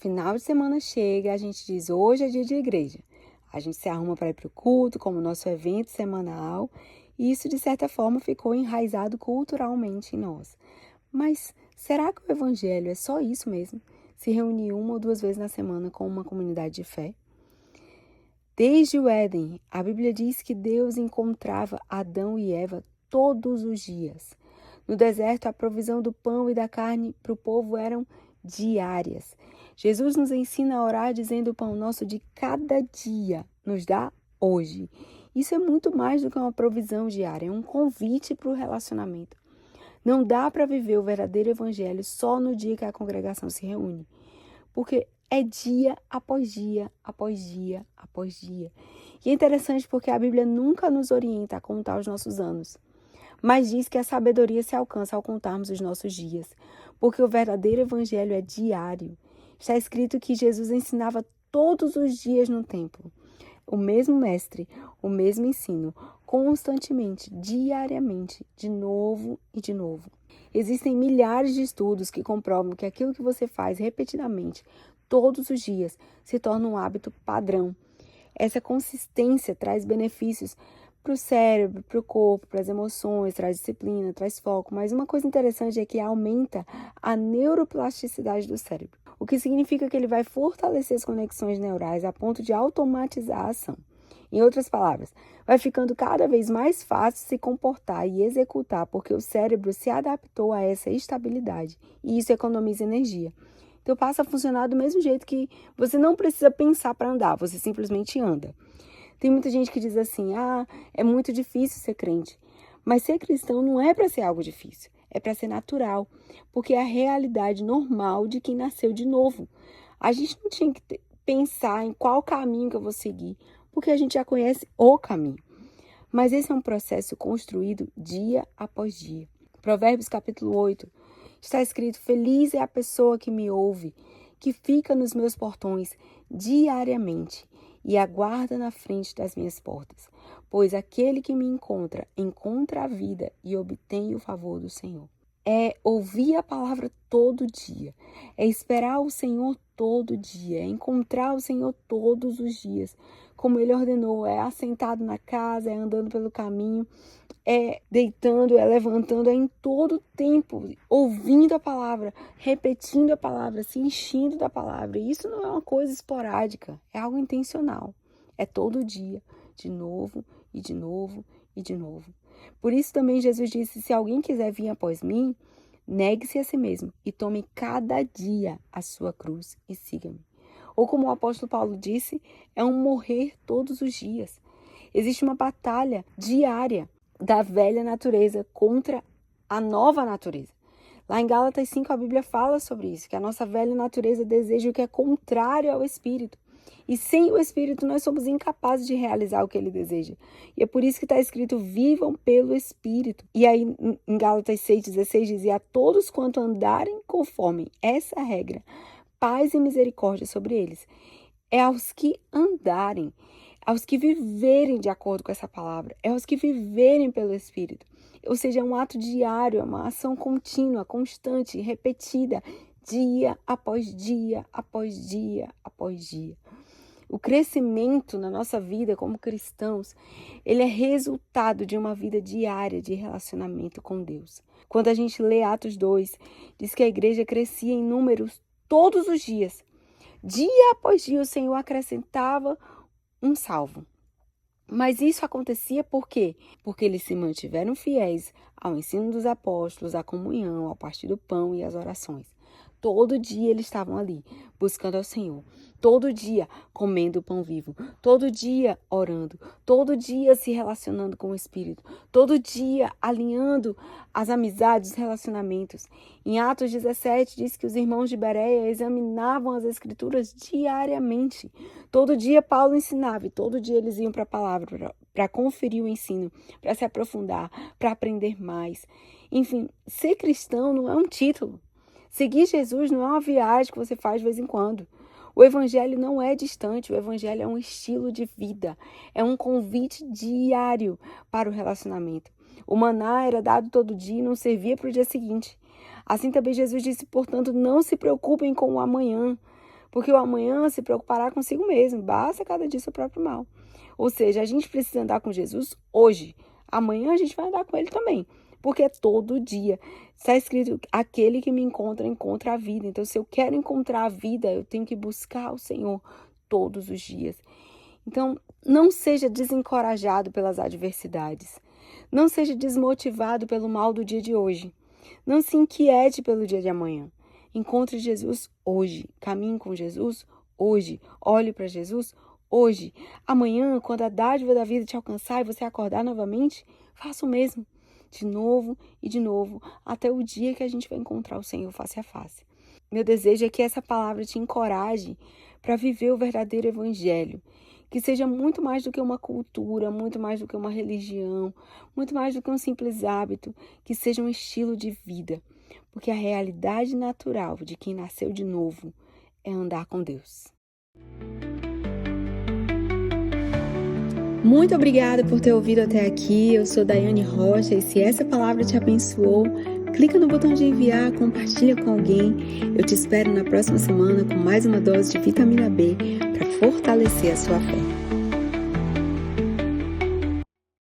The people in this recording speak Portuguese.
Final de semana chega, a gente diz, hoje é dia de igreja. A gente se arruma para ir para o culto, como nosso evento semanal, e isso, de certa forma, ficou enraizado culturalmente em nós. Mas será que o evangelho é só isso mesmo? Se reunir uma ou duas vezes na semana com uma comunidade de fé? Desde o Éden, a Bíblia diz que Deus encontrava Adão e Eva todos os dias. No deserto, a provisão do pão e da carne para o povo eram diárias. Jesus nos ensina a orar dizendo: o pão nosso de cada dia nos dá hoje. Isso é muito mais do que uma provisão diária, é um convite para o relacionamento. Não dá para viver o verdadeiro evangelho só no dia que a congregação se reúne, porque é dia após dia, após dia, após dia. E é interessante porque a Bíblia nunca nos orienta a contar os nossos anos, mas diz que a sabedoria se alcança ao contarmos os nossos dias, porque o verdadeiro evangelho é diário. Está escrito que Jesus ensinava todos os dias no templo. O mesmo mestre, o mesmo ensino, constantemente, diariamente, de novo e de novo. Existem milhares de estudos que comprovam que aquilo que você faz repetidamente, todos os dias, se torna um hábito padrão. Essa consistência traz benefícios para o cérebro, para o corpo, para as emoções, traz disciplina, traz foco. Mas uma coisa interessante é que aumenta a neuroplasticidade do cérebro, o que significa que ele vai fortalecer as conexões neurais a ponto de automatizar a ação. Em outras palavras, vai ficando cada vez mais fácil se comportar e executar, porque o cérebro se adaptou a essa estabilidade e isso economiza energia. Então passa a funcionar do mesmo jeito que você não precisa pensar para andar, você simplesmente anda. Tem muita gente que diz assim, é muito difícil ser crente. Mas ser cristão não é para ser algo difícil, é para ser natural, porque é a realidade normal de quem nasceu de novo. A gente não tinha que pensar em qual caminho que eu vou seguir, porque a gente já conhece o caminho. Mas esse é um processo construído dia após dia. Provérbios capítulo 8, está escrito: feliz é a pessoa que me ouve, que fica nos meus portões diariamente e aguarda na frente das minhas portas. Pois aquele que me encontra, encontra a vida e obtém o favor do Senhor. É ouvir a palavra todo dia, é esperar o Senhor todo dia, é encontrar o Senhor todos os dias, como Ele ordenou, é assentado na casa, é andando pelo caminho, é deitando, é levantando, é em todo tempo, ouvindo a palavra, repetindo a palavra, se enchendo da palavra. E isso não é uma coisa esporádica, é algo intencional, é todo dia, de novo e de novo e de novo. Por isso também Jesus disse: se alguém quiser vir após mim, negue-se a si mesmo e tome cada dia a sua cruz e siga-me. Ou como o apóstolo Paulo disse, é um morrer todos os dias. Existe uma batalha diária da velha natureza contra a nova natureza. Lá em Gálatas 5 a Bíblia fala sobre isso, que a nossa velha natureza deseja o que é contrário ao Espírito. E sem o Espírito nós somos incapazes de realizar o que ele deseja. E é por isso que está escrito: vivam pelo Espírito. E aí em Gálatas 6,16 dizia: a todos quanto andarem conforme essa regra, paz e misericórdia sobre eles. É aos que andarem, aos que viverem de acordo com essa palavra, é aos que viverem pelo Espírito. Ou seja, é um ato diário, é uma ação contínua, constante, repetida, dia após dia, após dia, após dia. O crescimento na nossa vida como cristãos, ele é resultado de uma vida diária de relacionamento com Deus. Quando a gente lê Atos 2, diz que a igreja crescia em números todos os dias. Dia após dia o Senhor acrescentava um salvo. Mas isso acontecia por quê? Porque eles se mantiveram fiéis ao ensino dos apóstolos, à comunhão, ao partir do pão e às orações. Todo dia eles estavam ali, buscando ao Senhor. Todo dia comendo o pão vivo. Todo dia orando. Todo dia se relacionando com o Espírito. Todo dia alinhando as amizades, os relacionamentos. Em Atos 17 diz que os irmãos de Bereia examinavam as Escrituras diariamente. Todo dia Paulo ensinava e todo dia eles iam para a palavra para conferir o ensino, para se aprofundar, para aprender mais. Enfim, ser cristão não é um título. Seguir Jesus não é uma viagem que você faz de vez em quando. O evangelho não é distante, o evangelho é um estilo de vida, é um convite diário para o relacionamento. O maná era dado todo dia e não servia para o dia seguinte. Assim também Jesus disse: portanto, não se preocupem com o amanhã, porque o amanhã se preocupará consigo mesmo, basta cada dia seu próprio mal. Ou seja, a gente precisa andar com Jesus hoje, amanhã a gente vai andar com ele também, porque é todo dia. Está escrito, aquele que me encontra, encontra a vida. Então, se eu quero encontrar a vida, eu tenho que buscar o Senhor todos os dias. Então, não seja desencorajado pelas adversidades. Não seja desmotivado pelo mal do dia de hoje. Não se inquiete pelo dia de amanhã. Encontre Jesus hoje. Caminhe com Jesus hoje. Olhe para Jesus hoje. Amanhã, quando a dádiva da vida te alcançar e você acordar novamente, faça o mesmo. De novo e de novo, até o dia que a gente vai encontrar o Senhor face a face. Meu desejo é que essa palavra te encoraje para viver o verdadeiro evangelho. Que seja muito mais do que uma cultura, muito mais do que uma religião, muito mais do que um simples hábito, que seja um estilo de vida. Porque a realidade natural de quem nasceu de novo é andar com Deus. Muito obrigada por ter ouvido até aqui. Eu sou Daiane Rocha e se essa palavra te abençoou, clica no botão de enviar, compartilha com alguém. Eu te espero na próxima semana com mais uma dose de vitamina B para fortalecer a sua fé.